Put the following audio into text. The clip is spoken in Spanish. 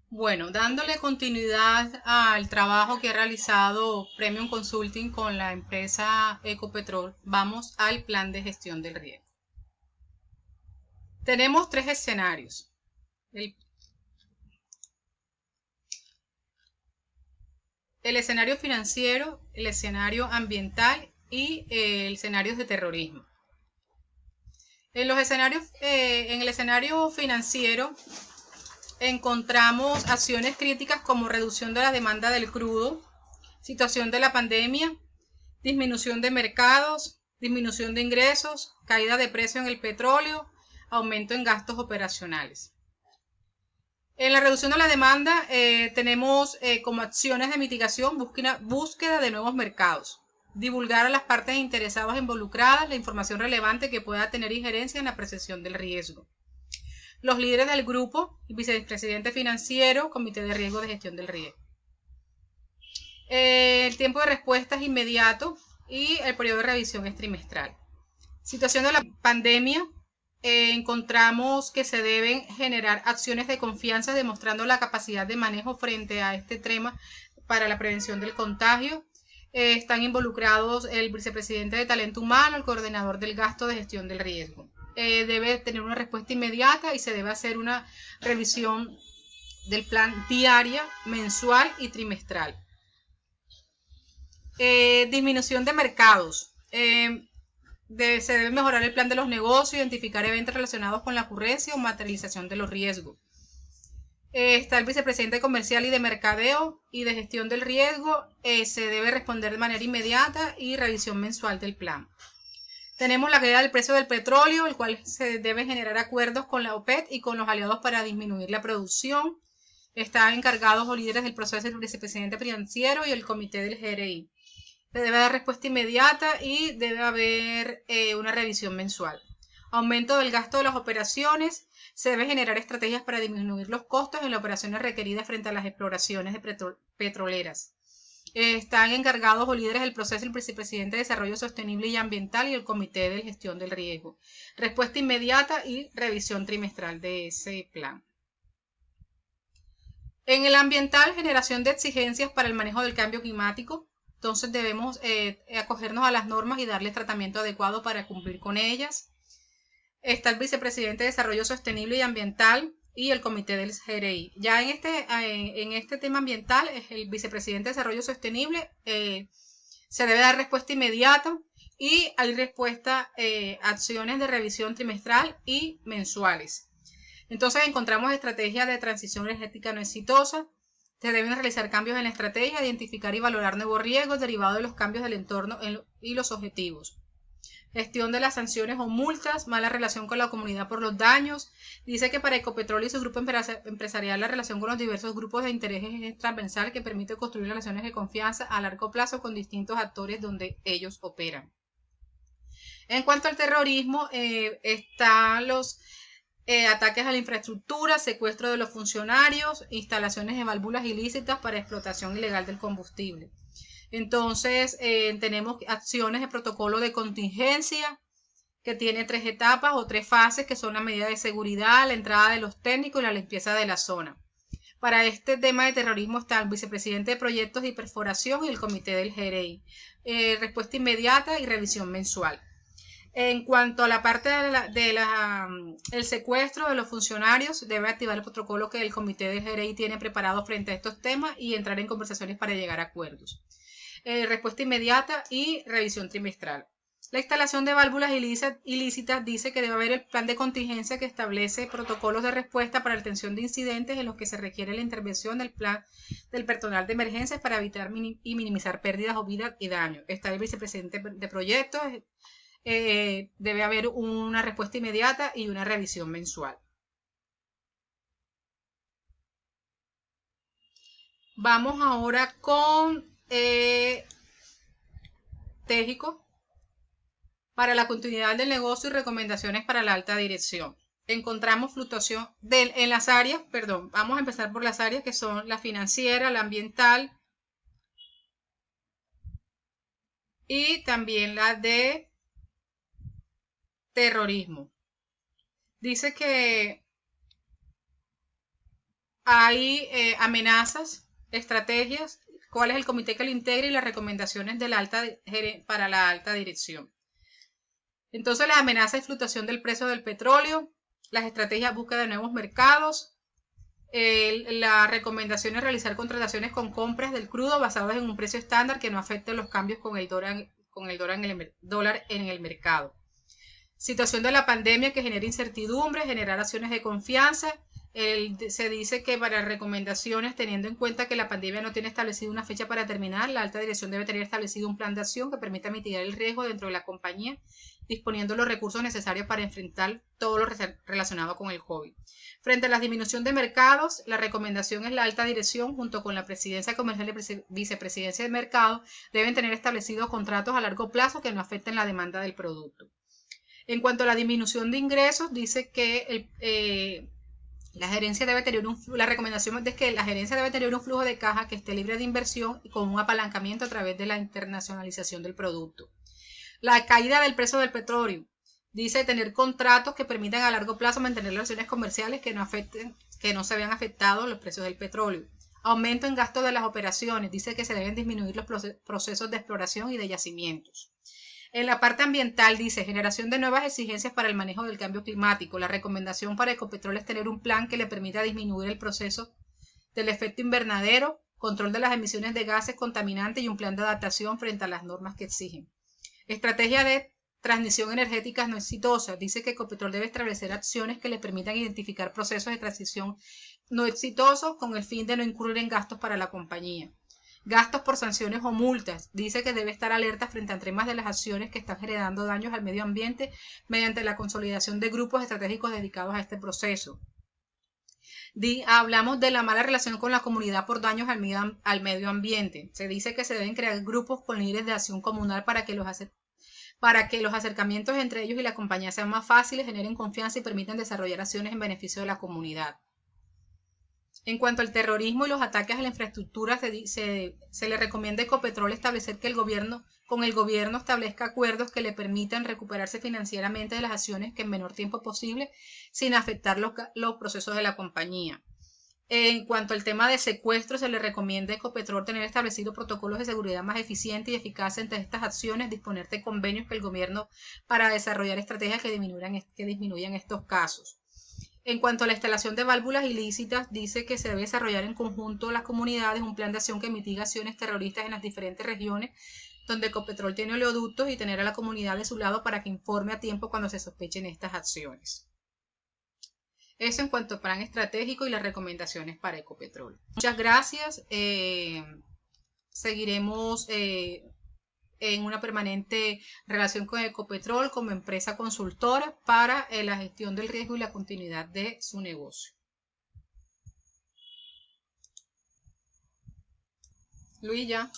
Bueno, dándole continuidad al trabajo que ha realizado Premium Consulting con la empresa Ecopetrol, vamos al plan de gestión del riesgo. Tenemos tres escenarios. El escenario financiero, el escenario ambiental y el escenario de terrorismo. En el escenario financiero encontramos acciones críticas como reducción de la demanda del crudo, situación de la pandemia, disminución de mercados, disminución de ingresos, caída de precio en el petróleo, aumento en gastos operacionales. En la reducción de la demanda tenemos como acciones de mitigación búsqueda de nuevos mercados, divulgar a las partes interesadas involucradas la información relevante que pueda tener injerencia en la percepción del riesgo. Los líderes del grupo, el vicepresidente financiero, comité de riesgo de gestión del riesgo. El tiempo de respuesta es inmediato y el periodo de revisión es trimestral. Situación de la pandemia. Encontramos que se deben generar acciones de confianza demostrando la capacidad de manejo frente a este tema para la prevención del contagio. Están involucrados el vicepresidente de talento humano, el coordinador del gasto de gestión del riesgo. Debe tener una respuesta inmediata y se debe hacer una revisión del plan diaria, mensual y trimestral. Disminución de mercados. Se debe mejorar el plan de los negocios, identificar eventos relacionados con la ocurrencia o materialización de los riesgos. Está el vicepresidente comercial y de mercadeo y de gestión del riesgo. Se debe responder de manera inmediata y revisión mensual del plan. Tenemos la caída del precio del petróleo, el cual se debe generar acuerdos con la OPEP y con los aliados para disminuir la producción. Están encargados o líderes del proceso el vicepresidente financiero y el comité del GRI. Se debe dar respuesta inmediata y debe haber una revisión mensual. Aumento del gasto de las operaciones. Se debe generar estrategias para disminuir los costos en las operaciones requeridas frente a las exploraciones de petroleras. Están encargados o líderes del proceso el vicepresidente de Desarrollo Sostenible y Ambiental y el Comité de Gestión del Riesgo. Respuesta inmediata y revisión trimestral de ese plan. En el ambiental, generación de exigencias para el manejo del cambio climático. Entonces debemos acogernos a las normas y darles tratamiento adecuado para cumplir con ellas. Está el vicepresidente de Desarrollo Sostenible y Ambiental y el comité del GRI. Ya en este tema ambiental, el vicepresidente de Desarrollo Sostenible se debe dar respuesta inmediata y hay respuesta, acciones de revisión trimestral y mensuales. Entonces encontramos estrategias de transición energética no exitosa. Se deben realizar cambios en la estrategia, identificar y valorar nuevos riesgos derivados de los cambios del entorno y los objetivos. Gestión de las sanciones o multas, mala relación con la comunidad por los daños. Dice que para Ecopetrol y su grupo empresarial la relación con los diversos grupos de interés es transversal que permite construir relaciones de confianza a largo plazo con distintos actores donde ellos operan. En cuanto al terrorismo, están los ataques a la infraestructura, secuestro de los funcionarios, instalaciones de válvulas ilícitas para explotación ilegal del combustible. Entonces, tenemos acciones de protocolo de contingencia que tiene 3 etapas o 3 fases que son la medida de seguridad, la entrada de los técnicos y la limpieza de la zona. Para este tema de terrorismo está el vicepresidente de proyectos y perforación y el comité del GRI. Respuesta inmediata y revisión mensual. En cuanto a la parte el secuestro de los funcionarios, debe activar el protocolo que el comité del GRI tiene preparado frente a estos temas y entrar en conversaciones para llegar a acuerdos. Respuesta inmediata y revisión trimestral. La instalación de válvulas ilícitas dice que debe haber el plan de contingencia que establece protocolos de respuesta para la atención de incidentes en los que se requiere la intervención del plan del personal de emergencias para evitar y minimizar pérdidas o vidas y daños. Está el vicepresidente de proyectos. Debe haber una respuesta inmediata y una revisión mensual. Vamos ahora con Tégico para la continuidad del negocio y recomendaciones para la alta dirección. Encontramos fluctuación en las áreas, vamos a empezar por las áreas que son la financiera, la ambiental y también la de terrorismo. Dice que hay amenazas, estrategias, cuál es el comité que lo integra y las recomendaciones de para la alta dirección. Entonces, las amenazas y fluctuación del precio del petróleo, las estrategias búsqueda de nuevos mercados, la recomendación es realizar contrataciones con compras del crudo basadas en un precio estándar que no afecte los cambios con el dólar en el mercado. Situación de la pandemia que genera incertidumbre, generar acciones de confianza. Se dice que para recomendaciones, teniendo en cuenta que la pandemia no tiene establecida una fecha para terminar, la alta dirección debe tener establecido un plan de acción que permita mitigar el riesgo dentro de la compañía, disponiendo los recursos necesarios para enfrentar todo lo relacionado con el COVID. Frente a la disminución de mercados, la recomendación es la alta dirección, junto con la presidencia comercial y vicepresidencia de mercado, deben tener establecidos contratos a largo plazo que no afecten la demanda del producto. En cuanto a la disminución de ingresos, dice que la gerencia debe tener la recomendación es que la gerencia debe tener un flujo de caja que esté libre de inversión y con un apalancamiento a través de la internacionalización del producto. La caída del precio del petróleo. Dice tener contratos que permitan a largo plazo mantener relaciones comerciales que no se vean afectados los precios del petróleo. Aumento en gastos de las operaciones. Dice que se deben disminuir los procesos de exploración y de yacimientos. En la parte ambiental dice generación de nuevas exigencias para el manejo del cambio climático. La recomendación para Ecopetrol es tener un plan que le permita disminuir el proceso del efecto invernadero, control de las emisiones de gases contaminantes y un plan de adaptación frente a las normas que exigen. Estrategia de transición energética no exitosa. Dice que Ecopetrol debe establecer acciones que le permitan identificar procesos de transición no exitosos con el fin de no incurrir en gastos para la compañía. Gastos por sanciones o multas. Dice que debe estar alerta frente a temas de las acciones que están generando daños al medio ambiente mediante la consolidación de grupos estratégicos dedicados a este proceso. Hablamos de la mala relación con la comunidad por daños al medio ambiente. Se dice que se deben crear grupos con líderes de acción comunal para que los acercamientos entre ellos y la compañía sean más fáciles, generen confianza y permitan desarrollar acciones en beneficio de la comunidad. En cuanto al terrorismo y los ataques a la infraestructura, se le recomienda a Ecopetrol establecer que con el gobierno establezca acuerdos que le permitan recuperarse financieramente de las acciones que en menor tiempo posible, sin afectar los procesos de la compañía. En cuanto al tema de secuestro, se le recomienda a Ecopetrol tener establecidos protocolos de seguridad más eficientes y eficaces entre estas acciones, disponer de convenios con el gobierno para desarrollar estrategias que disminuyan estos casos. En cuanto a la instalación de válvulas ilícitas, dice que se debe desarrollar en conjunto las comunidades un plan de acción que mitiga acciones terroristas en las diferentes regiones donde Ecopetrol tiene oleoductos y tener a la comunidad de su lado para que informe a tiempo cuando se sospechen estas acciones. Eso en cuanto al plan estratégico y las recomendaciones para Ecopetrol. Muchas gracias. Seguiremos en una permanente relación con Ecopetrol como empresa consultora para la gestión del riesgo y la continuidad de su negocio. Luis, ya.